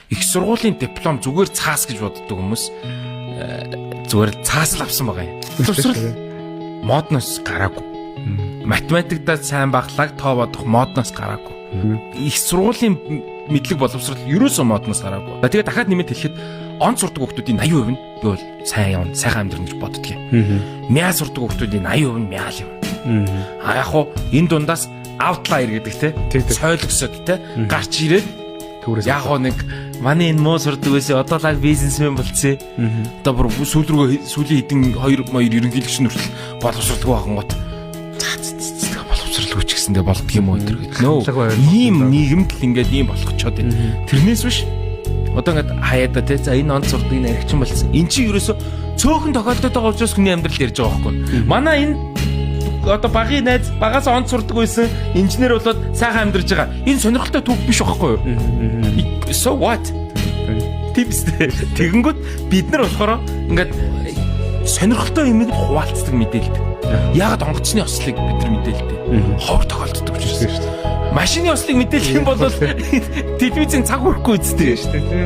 их сургуулийн диплом зүгээр цаас гэж боддог хүмүүс зүгээр цаас л авсан байгаа юм. Боловсрол модноос гараагүй. Математикдаа сайн баглаг тоо бодох модноос гараагүй. Их сургуулийн мэдлэг боловсрол ерөөсөө модноос гараагүй. Тэгээ дахиад нэмээд хэлэхэд онц сурдаг хүмүүсийн 80% нь би бол сайн явна, сайхан амьдрах гэж боддгийг. Мяа сурдаг хүмүүсийн 80% нь мяал юм. Яг хуу энэ дундаас outlier гэдэг те сойлогсод те гарч ирээд яг хоо нэг манай энэ муу сурдаг байсан одоо лаг бизнесмен болцсон. Одоо бүр сүүлийн хэдин 2 ерөнхийлөгч нүртэл боловсралгүй байгаа гот. Боловсралгүй ч гэсэндээ болдго юм уу гэдэг. Нөө ийм нийгэмд л ингээд ийм болгочоод байна. Тэрнээс биш одоо ингээд хаяада те за энэ онц сурдаг энэ аригчин болсон. Эн чинь ерөөсө цөөхөн тохиолдоод байгаа учраас хүний амьдрал ярьж байгаа байхгүй. Манай энэ одоо багын найз багаас онц сурдаг байсан инженер болоод сайхан амьдарч байгаа. Энэ сонирхолтой түүх биш байхгүй юу? So what? Типстэй. Тэгэнгүүт бид нар болохоор ингээд сонирхолтой юмыг хуваалцдаг мэдээлдэг. Яагаад онгоцны ослыг бид нар мэдээлдэг? Ховор тохиолддог учраас шүү дээ. Машины ослыг мэдээлэх юм бол телевизийн цаг хүрэхгүй үсттэй шүү дээ.